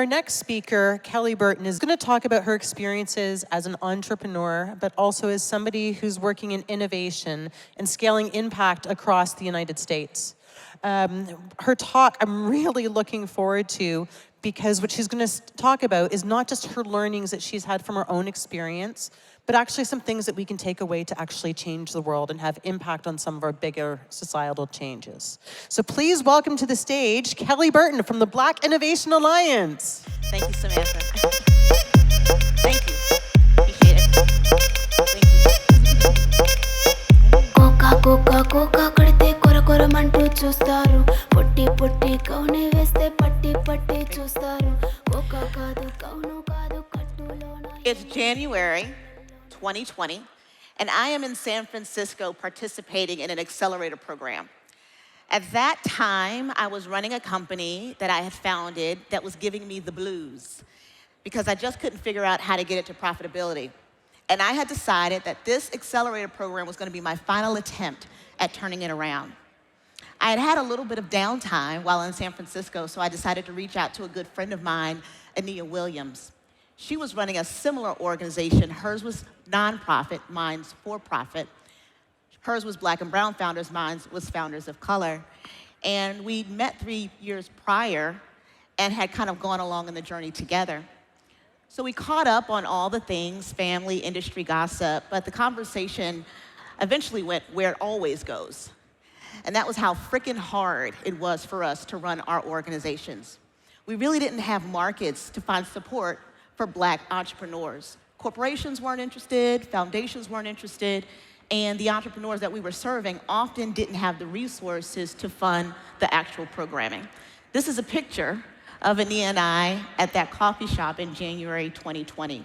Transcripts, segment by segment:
our next speaker, Kelly Burton, is going to talk about her experiences as an entrepreneur, but also as somebody who's working in innovation and scaling impact across the United States. Her talk, I'm really looking forward to, because what she's going to talk about is not just her learnings that she's had from her own experience, but actually some things that we can take away to actually change the world and have impact on some of our bigger societal changes. So please welcome to the stage, Kelly Burton from the Black Innovation Alliance. Thank you, Samantha. Thank you. Appreciate it. It's January 2020, and I am in San Francisco participating in an accelerator program. At that time, I was running a company that I had founded that was giving me the blues because I just couldn't figure out how to get it to profitability. And I had decided that this accelerator program was going to be my final attempt at turning it around. I had had a little bit of downtime while in San Francisco, so I decided to reach out to a good friend of mine, Ania Williams. She was running a similar organization. Hers was nonprofit, mine's for-profit. Hers was Black and Brown founders, mine was founders of color. And we met 3 years prior and had kind of gone along in the journey together. So we caught up on all the things, family, industry gossip, but the conversation eventually went where it always goes. And that was how frickin' hard it was for us to run our organizations. We really didn't have markets to find support for Black entrepreneurs. Corporations weren't interested, foundations weren't interested, and the entrepreneurs that we were serving often didn't have the resources to fund the actual programming. This is a picture of Ania and I at that coffee shop in January 2020.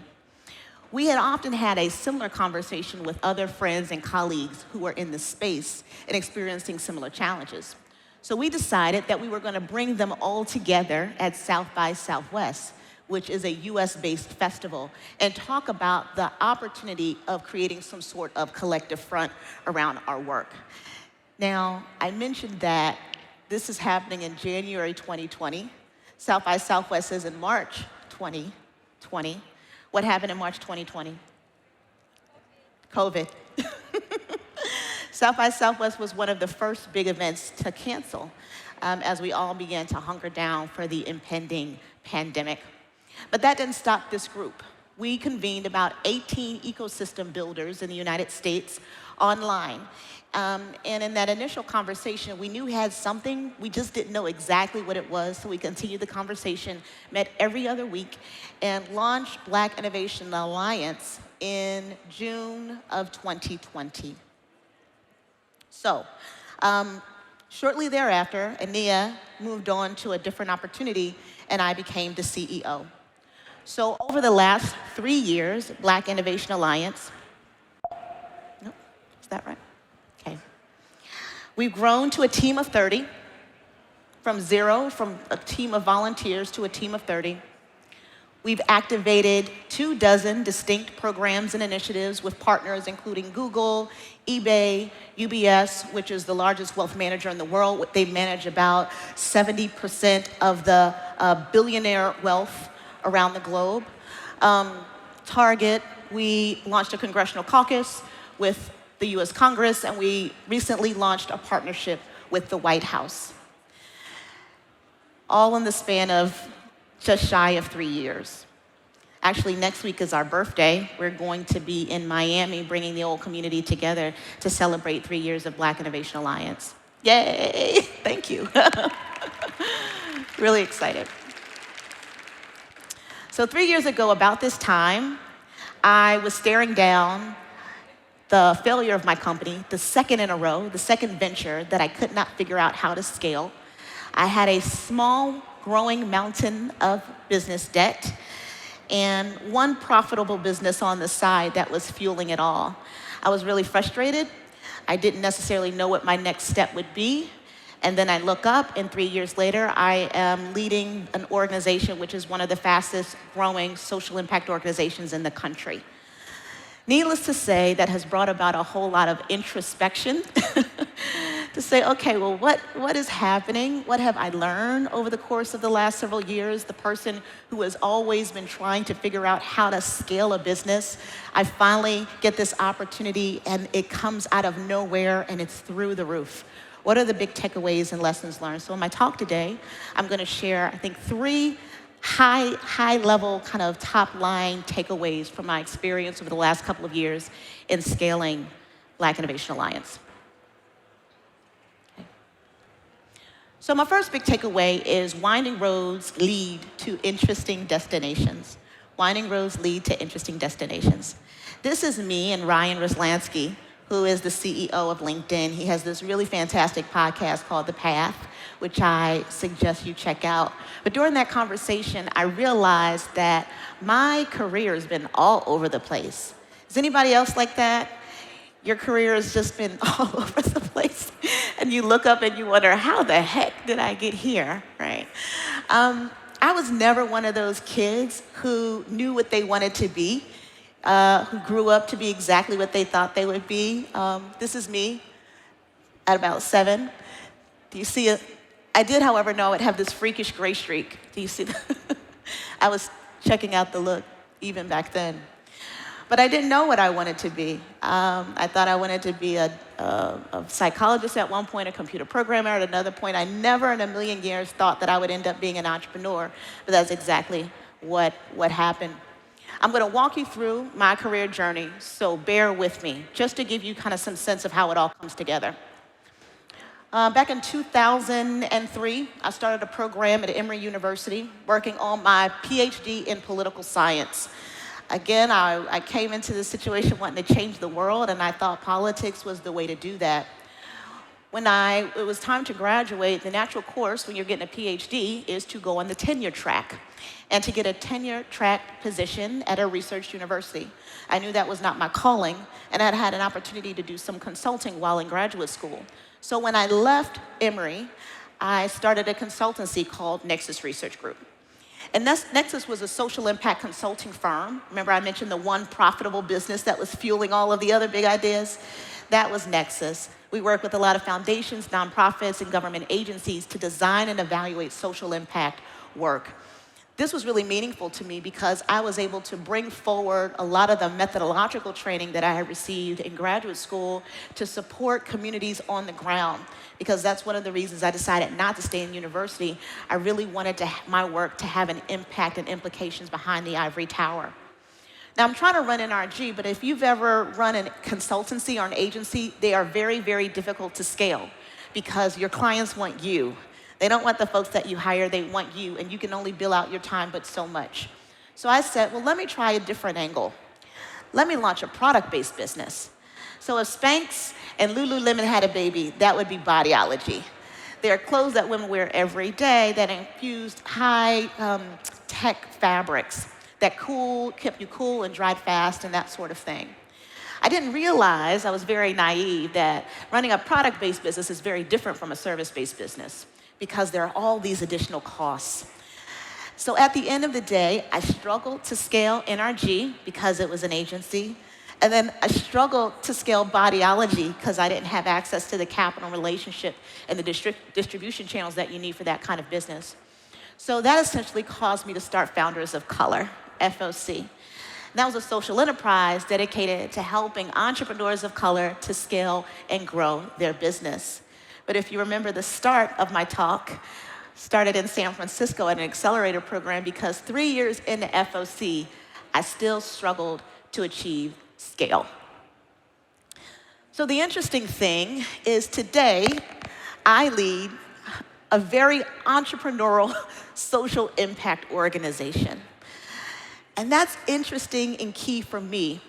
We had often had a similar conversation with other friends and colleagues who were in the space and experiencing similar challenges. So we decided that we were going to bring them all together at South by Southwest, which is a US-based festival, and talk about the opportunity of creating some sort of collective front around our work. Now, I mentioned that this is happening in January 2020. South by Southwest is in March 2020. What happened in March 2020? COVID. South by Southwest was one of the first big events to cancel as we all began to hunker down for the impending pandemic. But that didn't stop this group. We convened about 18 ecosystem builders in the United States online. And in that initial conversation, we knew we had something, we just didn't know exactly what it was, so we continued the conversation, met every other week, and launched Black Innovation Alliance in June of 2020. So, shortly thereafter, Ania moved on to a different opportunity, and I became the CEO. So over the last 3 years, Black Innovation Alliance, nope, is that right? Okay. We've grown to a team of 30, from a team of volunteers to a team of 30. We've activated 24 distinct programs and initiatives with partners including Google, eBay, UBS, which is the largest wealth manager in the world. They manage about 70% of the billionaire wealth around the globe. Target, we launched a congressional caucus with the US Congress, and we recently launched a partnership with the White House. All in the span of just shy of 3 years. Actually, next week is our birthday. We're going to be in Miami bringing the whole community together to celebrate 3 years of Black Innovation Alliance. Yay, thank you. Really excited. So 3 years ago, about this time, I was staring down the failure of my company, the second in a row, the second venture that I could not figure out how to scale. I had a small, growing mountain of business debt and one profitable business on the side that was fueling it all. I was really frustrated. I didn't necessarily know what my next step would be. And then I look up, and 3 years later, I am leading an organization which is one of the fastest growing social impact organizations in the country. Needless to say, that has brought about a whole lot of introspection to say, okay, well, what is happening? What have I learned over the course of the last several years? The person who has always been trying to figure out how to scale a business, I finally get this opportunity and it comes out of nowhere and it's through the roof. What are the big takeaways and lessons learned? So in my talk today, I'm going to share, I think, 3 high-level kind of top-line takeaways from my experience over the last couple of years in scaling Black Innovation Alliance. Okay. So my first big takeaway is winding roads lead to interesting destinations. Winding roads lead to interesting destinations. This is me and Ryan Roslansky, who is the CEO of LinkedIn. He has this really fantastic podcast called The Path, which I suggest you check out. But during that conversation, I realized that my career has been all over the place. Is anybody else like that? Your career has just been all over the place. And you look up and you wonder, how the heck did I get here, right? I was never one of those kids who knew what they wanted to be, who grew up to be exactly what they thought they would be. This is me at about 7. Do you see it? I did, however, know I'd have this freakish gray streak. Do you see that? I was checking out the look even back then. But I didn't know what I wanted to be. I thought I wanted to be a psychologist at one point, a computer programmer at another point. I never in a million years thought that I would end up being an entrepreneur, but that's exactly what happened. I'm going to walk you through my career journey, so bear with me, just to give you kind of some sense of how it all comes together. Back in 2003, I started a program at Emory University working on my PhD in political science. Again, I came into this situation wanting to change the world, and I thought politics was the way to do that. When it was time to graduate, the natural course when you're getting a PhD is to go on the tenure track and to get a tenure track position at a research university. I knew that was not my calling, and I'd had an opportunity to do some consulting while in graduate school. So when I left Emory, I started a consultancy called Nexus Research Group. And Nexus was a social impact consulting firm. Remember I mentioned the one profitable business that was fueling all of the other big ideas? That was Nexus. We work with a lot of foundations, nonprofits, and government agencies to design and evaluate social impact work. This was really meaningful to me because I was able to bring forward a lot of the methodological training that I had received in graduate school to support communities on the ground, because that's one of the reasons I decided not to stay in university. I really wanted my work to have an impact and implications behind the ivory tower. Now, I'm trying to run NRG, but if you've ever run a consultancy or an agency, they are very, very difficult to scale because your clients want you. They don't want the folks that you hire, they want you, and you can only bill out your time but so much. So I said, well, let me try a different angle. Let me launch a product-based business. So if Spanx and Lululemon had a baby, that would be Bodyology. They are clothes that women wear every day that infused high-tech fabrics that kept you cool and dried fast and that sort of thing. I didn't realize, I was very naive, that running a product-based business is very different from a service-based business, because there are all these additional costs. So at the end of the day, I struggled to scale NRG because it was an agency. And then I struggled to scale Bodyology because I didn't have access to the capital relationship and the distribution channels that you need for that kind of business. So that essentially caused me to start Founders of Color, FOC. And that was a social enterprise dedicated to helping entrepreneurs of color to scale and grow their business. But if you remember the start of my talk, started in San Francisco at an accelerator program because 3 years into FOC, I still struggled to achieve scale. So the interesting thing is today, I lead a very entrepreneurial social impact organization. And that's interesting and key for me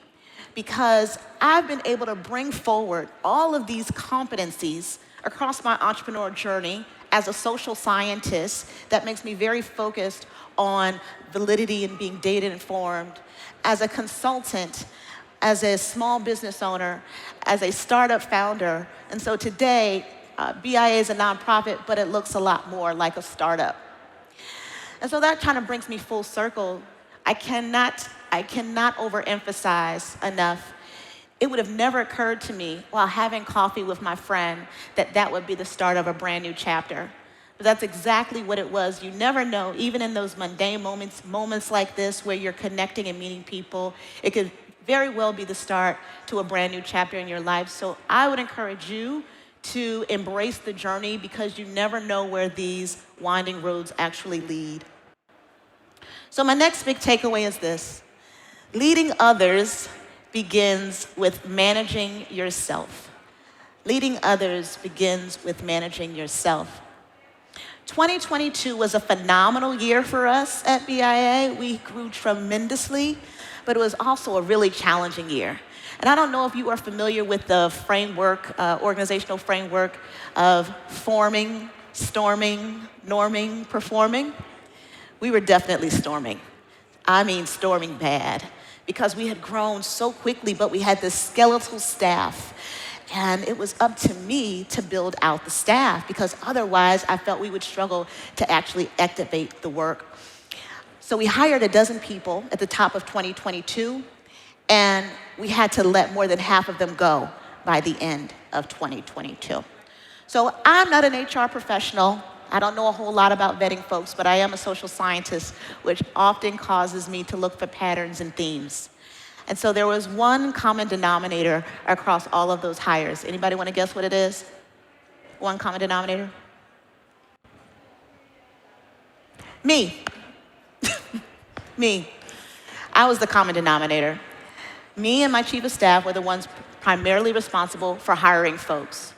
because I've been able to bring forward all of these competencies across my entrepreneurial journey as a social scientist that makes me very focused on validity and being data informed, as a consultant, as a small business owner, as a startup founder. And so today, BIA is a nonprofit, but it looks a lot more like a startup. And so that kind of brings me full circle. I cannot overemphasize enough it would have never occurred to me while having coffee with my friend that that would be the start of a brand new chapter. But that's exactly what it was. You never know, even in those mundane moments like this where you're connecting and meeting people, it could very well be the start to a brand new chapter in your life. So I would encourage you to embrace the journey because you never know where these winding roads actually lead. So my next big takeaway is this. Leading others begins with managing yourself. Leading others begins with managing yourself. 2022 was a phenomenal year for us at BIA. We grew tremendously, but it was also a really challenging year. And I don't know if you are familiar with the framework, organizational framework of forming, storming, norming, performing. We were definitely storming. I mean storming bad, because we had grown so quickly, but we had this skeletal staff. And it was up to me to build out the staff, because otherwise I felt we would struggle to actually activate the work. So we hired a dozen people at the top of 2022, and we had to let more than half of them go by the end of 2022. So I'm not an HR professional. I don't know a whole lot about vetting folks, but I am a social scientist, which often causes me to look for patterns and themes. And so there was one common denominator across all of those hires. Anybody want to guess what it is? One common denominator? Me. Me. I was the common denominator. Me and my chief of staff were the ones primarily responsible for hiring folks.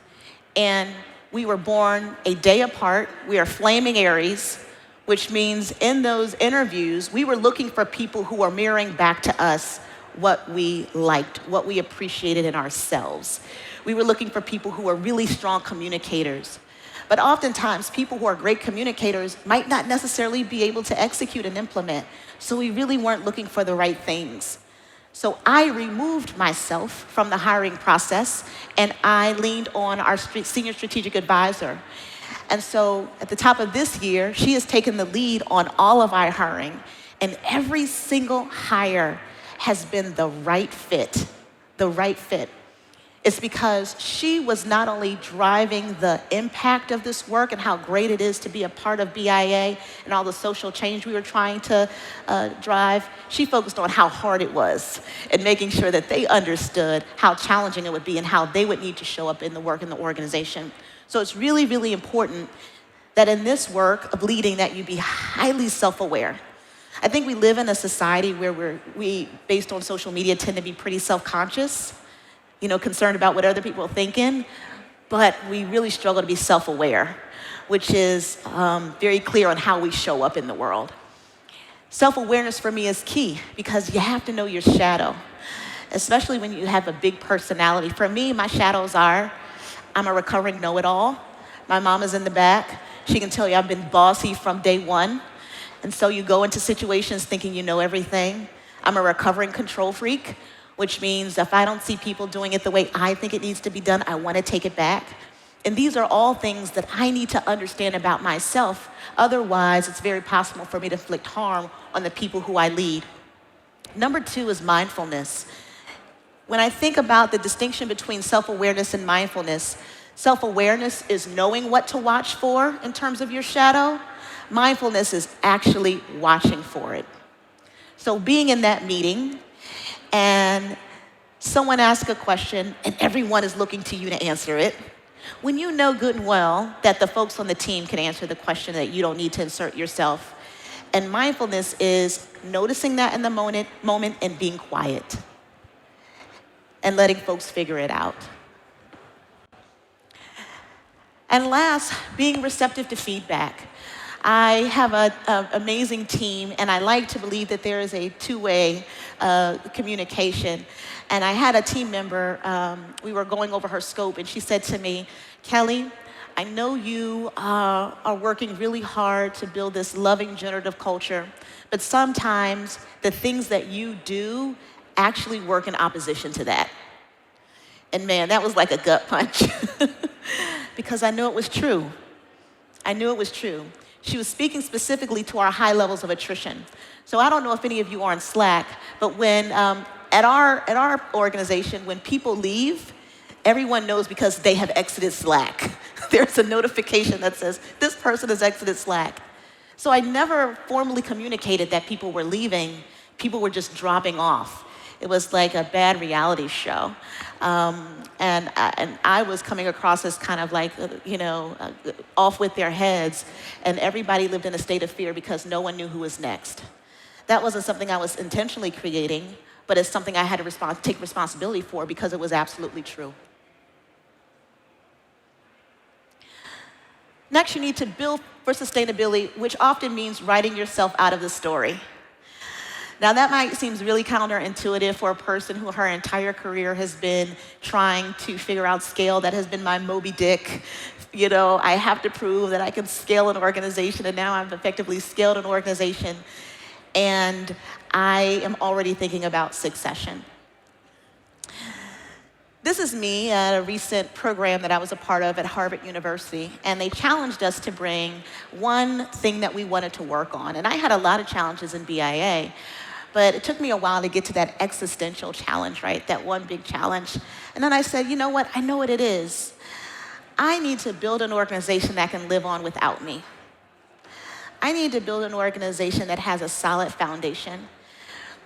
And we were born a day apart. We are flaming Aries, which means in those interviews, we were looking for people who are mirroring back to us what we liked, what we appreciated in ourselves. We were looking for people who are really strong communicators. But oftentimes, people who are great communicators might not necessarily be able to execute and implement. So we really weren't looking for the right things. So I removed myself from the hiring process, and I leaned on our senior strategic advisor. And so at the top of this year, she has taken the lead on all of our hiring, and every single hire has been the right fit, the right fit. It's because she was not only driving the impact of this work and how great it is to be a part of BIA and all the social change we were trying to drive, she focused on how hard it was and making sure that they understood how challenging it would be and how they would need to show up in the work in the organization. So it's really, really important that in this work of leading that you be highly self-aware. I think we live in a society where we, based on social media, tend to be pretty self-conscious, concerned about what other people are thinking, but we really struggle to be self-aware, which is very clear on how we show up in the world. Self-awareness for me is key because you have to know your shadow, especially when you have a big personality. For me, my shadows are, I'm a recovering know-it-all. My mom is in the back. She can tell you I've been bossy from day one. And so you go into situations thinking you know everything. I'm a recovering control freak, which means if I don't see people doing it the way I think it needs to be done, I want to take it back. And these are all things that I need to understand about myself. Otherwise, it's very possible for me to inflict harm on the people who I lead. Number 2 is mindfulness. When I think about the distinction between self-awareness and mindfulness, self-awareness is knowing what to watch for in terms of your shadow. Mindfulness is actually watching for it. So being in that meeting and someone asks a question and everyone is looking to you to answer it, when you know good and well that the folks on the team can answer the question that you don't need to insert yourself. And mindfulness is noticing that in the moment and being quiet and letting folks figure it out. And last, being receptive to feedback. I have an amazing team, and I like to believe that there is a two-way communication. And I had a team member, we were going over her scope, and she said to me, Kelly, I know you are working really hard to build this loving, generative culture, but sometimes the things that you do actually work in opposition to that. And man, that was like a gut punch because I knew it was true. I knew it was true. She was speaking specifically to our high levels of attrition. So I don't know if any of you are on Slack, but when At our organization, when people leave, everyone knows because they have exited Slack. There's a notification that says, this person has exited Slack. So I never formally communicated that people were leaving. People were just dropping off. It was like a bad reality show. And I was coming across as kind of like, off with their heads. And everybody lived in a state of fear because no one knew who was next. That wasn't something I was intentionally creating, but it's something I had to take responsibility for because it was absolutely true. Next, you need to build for sustainability, which often means writing yourself out of the story. Now, that might seem really counterintuitive for a person who her entire career has been trying to figure out scale. That has been my Moby Dick. I have to prove that I can scale an organization, and now I've effectively scaled an organization, and I am already thinking about succession. This is me at a recent program that I was a part of at Harvard University, and they challenged us to bring one thing that we wanted to work on. And I had a lot of challenges in BIA, but it took me a while to get to that existential challenge, right? That one big challenge. And then I said, you know what? I know what it is. I need to build an organization that can live on without me. I need to build an organization that has a solid foundation.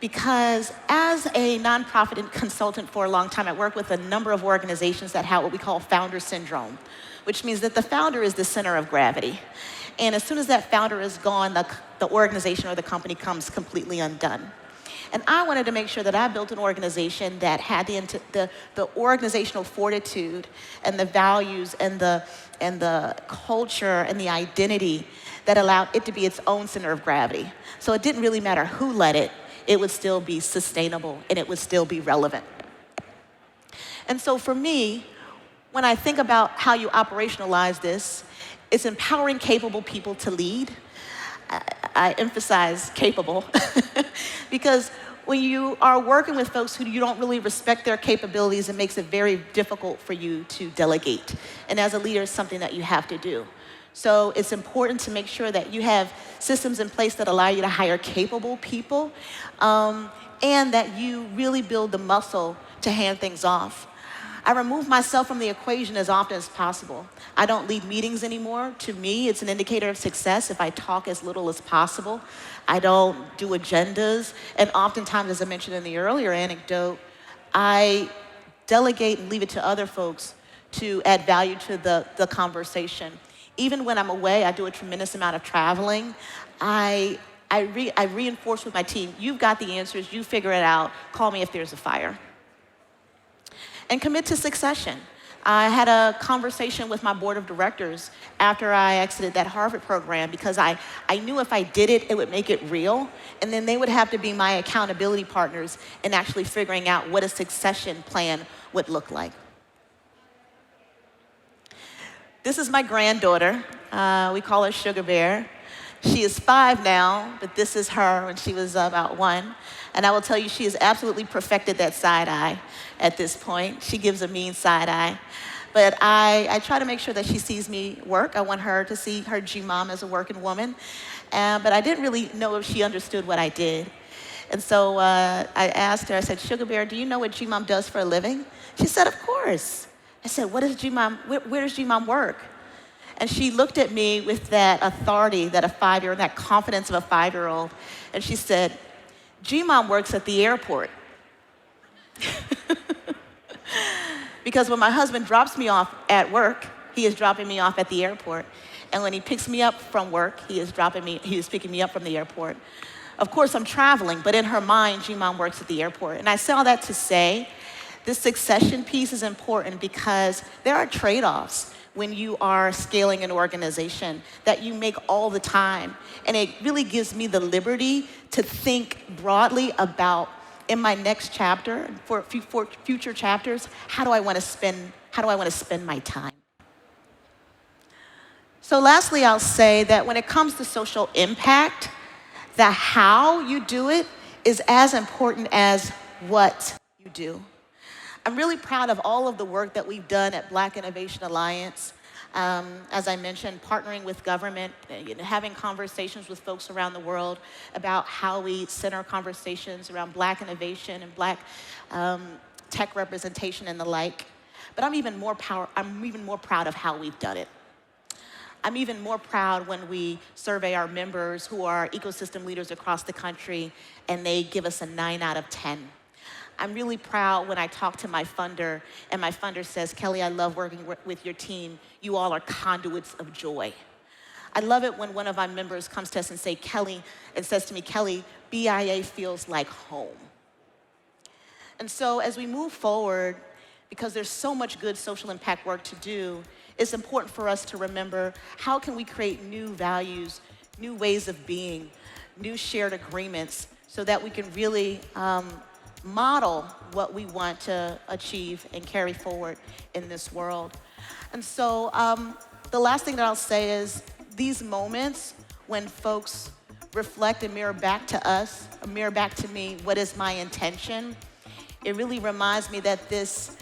Because as a nonprofit and consultant for a long time, I worked with a number of organizations that have what we call founder syndrome, which means that the founder is the center of gravity. And as soon as that founder is gone, the organization or the company comes completely undone. And I wanted to make sure that I built an organization that had the organizational fortitude and the values and the culture and the identity that allowed it to be its own center of gravity. So it didn't really matter who led it. It would still be sustainable and it would still be relevant. And so for me, when I think about how you operationalize this, it's empowering capable people to lead. I emphasize capable because when you are working with folks who you don't really respect their capabilities, it makes it very difficult for you to delegate. And as a leader, it's something that you have to do. So it's important to make sure that you have systems in place that allow you to hire capable people, and that you really build the muscle to hand things off. I remove myself from the equation as often as possible. I don't lead meetings anymore. To me, it's an indicator of success if I talk as little as possible. I don't do agendas. And oftentimes, as I mentioned in the earlier anecdote, I delegate and leave it to other folks to add value to the conversation. Even when I'm away, I do a tremendous amount of traveling. I reinforce with my team, you've got the answers, you figure it out, call me if there's a fire. And commit to succession. I had a conversation with my board of directors after I exited that Harvard program because I knew if I did it, it would make it real. And then they would have to be my accountability partners in actually figuring out what a succession plan would look like. This is my granddaughter. We call her Sugar Bear. She is 5 now, but this is her when she was about 1. And I will tell you, she has absolutely perfected that side eye at this point. She gives a mean side eye. But I try to make sure that she sees me work. I want her to see her G-mom as a working woman. But I didn't really know if she understood what I did. And so I asked her, I said, Sugar Bear, do you know what G-mom does for a living? She said, of course. I said, what does G-mom, where does G-mom work? And she looked at me with that authority that a 5-year-old, that confidence of a 5-year-old, and she said, G-mom works at the airport. Because when my husband drops me off at work, he is dropping me off at the airport. And when he picks me up from work, he is picking me up from the airport. Of course, I'm traveling, but in her mind, G-mom works at the airport. And I say all that to say, this succession piece is important because there are trade-offs when you are scaling an organization that you make all the time. And it really gives me the liberty to think broadly about, in my next chapter, for future chapters, how do I want to spend my time? So lastly, I'll say that when it comes to social impact, the how you do it is as important as what you do. I'm really proud of all of the work that we've done at Black Innovation Alliance. As I mentioned, partnering with government, having conversations with folks around the world about how we center conversations around Black innovation and Black tech representation and the like. But I'm even more proud of how we've done it. I'm even more proud when we survey our members who are ecosystem leaders across the country and they give us a 9 out of 10. I'm really proud when I talk to my funder and my funder says, Kelly, I love working with your team. You all are conduits of joy. I love it when one of our members comes to us and says to me, Kelly, BIA feels like home. And so as we move forward, because there's so much good social impact work to do, it's important for us to remember how can we create new values, new ways of being, new shared agreements so that we can really model what we want to achieve and carry forward in this world. And so the last thing that I'll say is these moments when folks reflect and mirror back to us, or mirror back to me, what is my intention? It really reminds me that this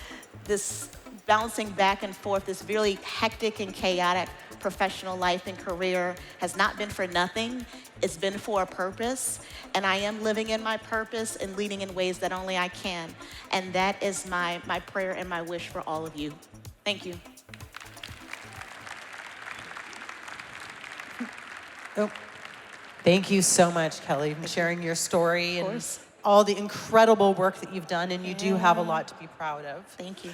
bouncing back and forth, this really hectic and chaotic professional life and career has not been for nothing. It's been for a purpose, and I am living in my purpose and leading in ways that only I can. And that is my prayer and my wish for all of you. Thank you. Oh, thank you so much, Kelly, for sharing your story and all the incredible work that you've done, and you do have a lot to be proud of. Thank you.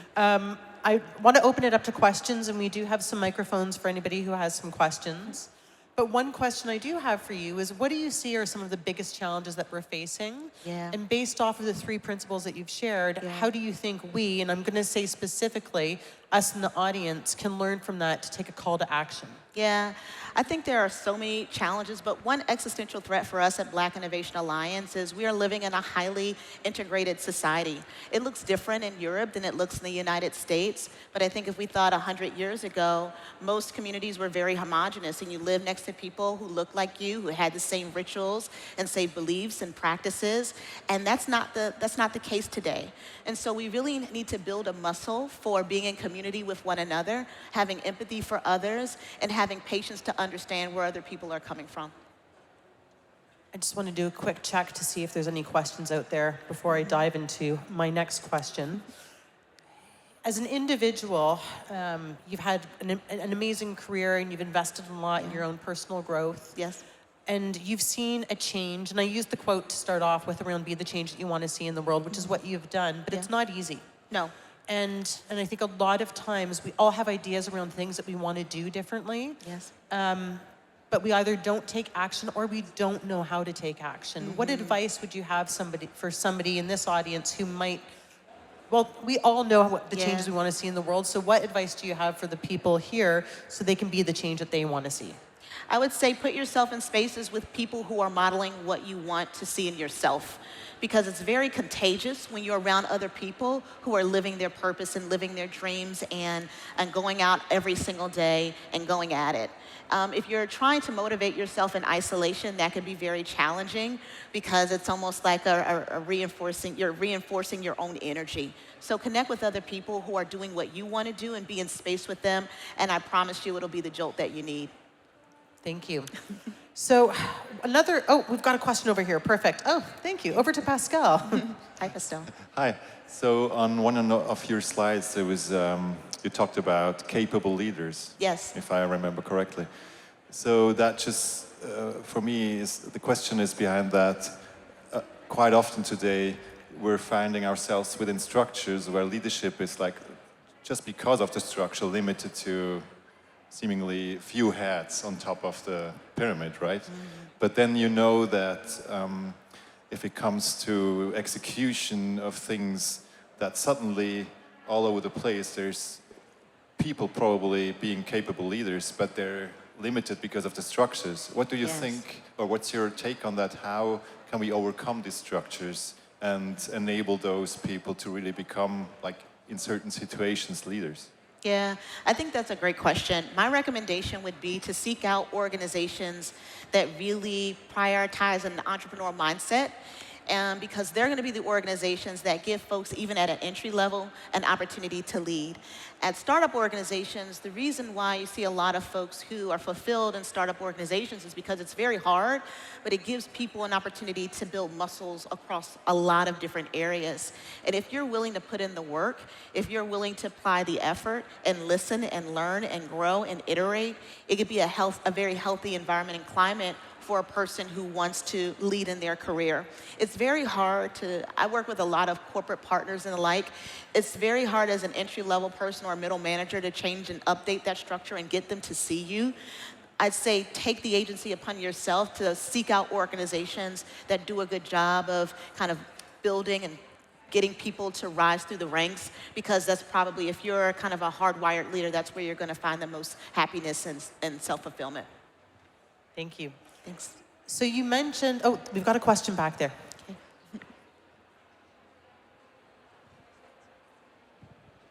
I want to open it up to questions, and we do have some microphones for anybody who has some questions. But one question I do have for you is, what do you see are some of the biggest challenges that we're facing? Yeah. And based off of the 3 principles that you've shared, how do you think we, and I'm going to say specifically, us in the audience, can learn from that to take a call to action? Yeah, I think there are so many challenges, but one existential threat for us at Black Innovation Alliance is we are living in a highly integrated society. It looks different in Europe than it looks in the United States, but I think if we thought 100 years ago, most communities were very homogenous, and you live next to people who look like you, who had the same rituals and same beliefs and practices, and that's not the case today. And so we really need to build a muscle for being in community with one another, having empathy for others, and having patience to understand where other people are coming from. I just want to do a quick check to see if there's any questions out there before I dive into my next question. As an individual, you've had an amazing career, and you've invested a lot in your own personal growth. Yes. And you've seen a change, and I used the quote to start off with around be the change that you want to see in the world, which is what you've done, but it's not easy. No. And I think a lot of times we all have ideas around things that we want to do differently. Yes. But we either don't take action or we don't know how to take action. What advice would you have for somebody in this audience who might, well, we all know what the changes we want to see in the world, so what advice do you have for the people here so they can be the change that they want to see? I would say put yourself in spaces with people who are modeling what you want to see in yourself, because it's very contagious when you're around other people who are living their purpose and living their dreams and going out every single day and going at it. If you're trying to motivate yourself in isolation, that can be very challenging because it's almost like you're reinforcing your own energy. So connect with other people who are doing what you want to do and be in space with them, and I promise you it'll be the jolt that you need. Thank you. So we've got a question over here. Perfect. Oh, thank you. Over to Pascal. Hi, Pascal. Hi. So on one of your slides, there was you talked about capable leaders. Yes. If I remember correctly. So that just for me the question is behind that. Quite often today, we're finding ourselves within structures where leadership is like just because of the structure limited to seemingly few heads on top of the pyramid, right? But then you know that if it comes to execution of things, that suddenly all over the place there's people probably being capable leaders, but they're limited because of the structures. What do you think, or what's your take on that? How can we overcome these structures and enable those people to really become, like in certain situations, leaders? Yeah, I think that's a great question. My recommendation would be to seek out organizations that really prioritize an entrepreneurial mindset because they're going to be the organizations that give folks, even at an entry level, an opportunity to lead. At startup organizations, the reason why you see a lot of folks who are fulfilled in startup organizations is because it's very hard, but it gives people an opportunity to build muscles across a lot of different areas. And if you're willing to put in the work, if you're willing to apply the effort and listen and learn and grow and iterate, it could be a very healthy environment and climate for a person who wants to lead in their career. It's very hard I work with a lot of corporate partners and the like. It's very hard as an entry-level person or a middle manager to change and update that structure and get them to see you. I'd say take the agency upon yourself to seek out organizations that do a good job of kind of building and getting people to rise through the ranks, because that's probably, if you're kind of a hardwired leader, that's where you're going to find the most happiness and self-fulfillment. Thank you. Thanks. So you mentioned, oh, we've got a question back there.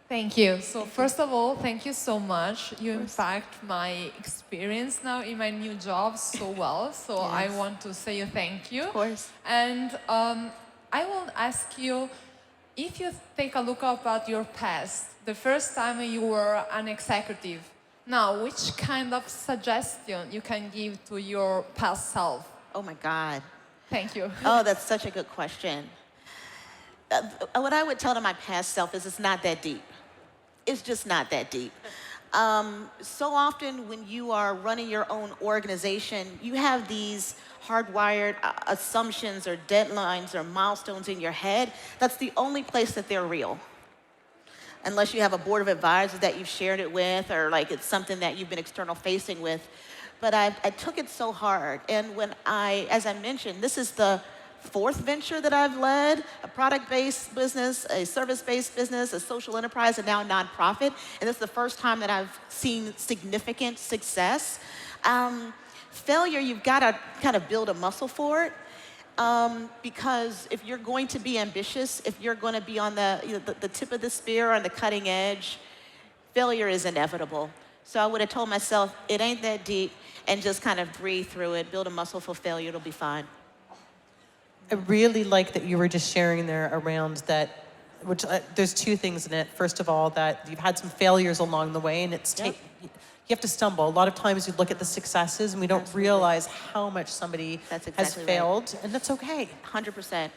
Thank you. So first of all, thank you so much. You impact my experience now in my new job so well. So Yes. I want to say thank you. Of course. And I will ask you, if you take a look about your past, the first time you were an executive, now which kind of suggestion you can give to your past self? Oh my God. Thank you. Oh, that's such a good question. What I would tell to my past self is it's not that deep. It's just not that deep. So often when you are running your own organization, you have these hardwired assumptions or deadlines or milestones in your head. That's the only place that they're real. Unless you have a board of advisors that you've shared it with, or like it's something that you've been external facing with. But I took it so hard. And when as I mentioned, this is the fourth venture that I've led, a product-based business, a service-based business, a social enterprise, and now a nonprofit. And this is the first time that I've seen significant success. Failure, you've got to kind of build a muscle for it. Because if you're going to be ambitious, if you're going to be on the tip of the spear, on the cutting edge, failure is inevitable. So I would have told myself, it ain't that deep, and just kind of breathe through it, build a muscle for failure, it'll be fine. I really like that you were just sharing there around that, which there's two things in it. First of all, that you've had some failures along the way, and you have to stumble. A lot of times you look at the successes and we don't realize how much somebody has failed, and that's okay. 100%.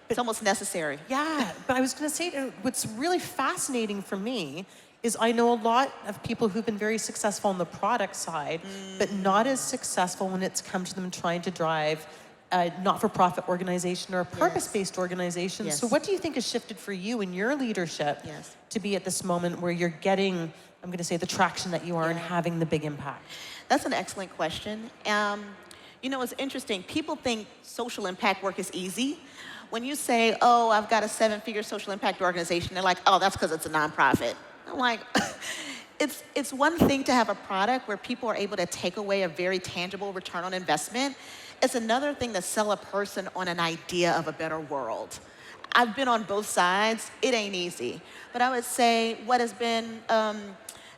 It's almost necessary. Yeah, but I was going to say, what's really fascinating for me is I know a lot of people who've been very successful on the product side, but not as successful when it's come to them trying to drive a not-for-profit organization or a purpose-based organization. Yes. So what do you think has shifted for you in your leadership to be at this moment where you're getting, I'm going to say, the traction that you are and having the big impact? That's an excellent question. You know, it's interesting. People think social impact work is easy. When you say, oh, I've got a 7-figure social impact organization, they're like, oh, that's because it's a nonprofit. I'm like, it's one thing to have a product where people are able to take away a very tangible return on investment. It's another thing to sell a person on an idea of a better world. I've been on both sides. It ain't easy. But I would say what has been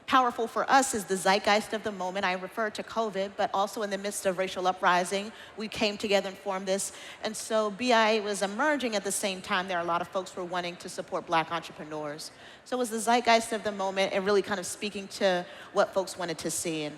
powerful for us is the zeitgeist of the moment. I refer to COVID, but also in the midst of racial uprising, we came together and formed this. And so BIA was emerging at the same time. There are a lot of folks who were wanting to support Black entrepreneurs. So it was the zeitgeist of the moment and really kind of speaking to what folks wanted to see and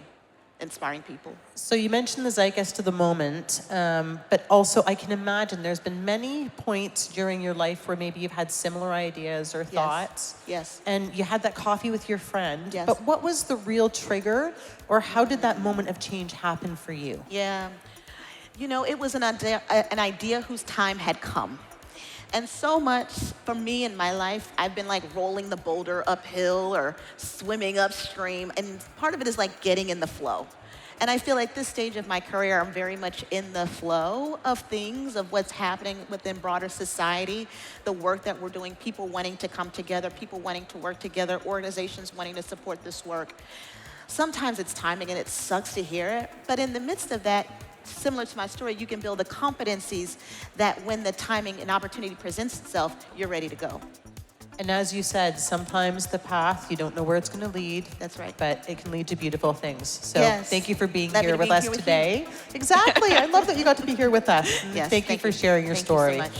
inspiring people. So you mentioned the zeitgeist of the moment, but also I can imagine there's been many points during your life where maybe you've had similar ideas or thoughts. Yes. And you had that coffee with your friend. Yes. But what was the real trigger, or how did that moment of change happen for you? Yeah. You know, it was an idea whose time had come. And so much for me in my life, I've been like rolling the boulder uphill or swimming upstream. And part of it is like getting in the flow. And I feel like this stage of my career, I'm very much in the flow of things, of what's happening within broader society, the work that we're doing, people wanting to come together, people wanting to work together, organizations wanting to support this work. Sometimes it's timing and it sucks to hear it. But in the midst of that, similar to my story, you can build the competencies that when the timing and opportunity presents itself, you're ready to go. And as you said, sometimes the path, you don't know where it's going to lead. That's right. But it can lead to beautiful things. So thank you for being Let me here with be us here with today. Exactly. I love that you got to be here with us. Yes, Thank you for sharing your story. Thank you so much.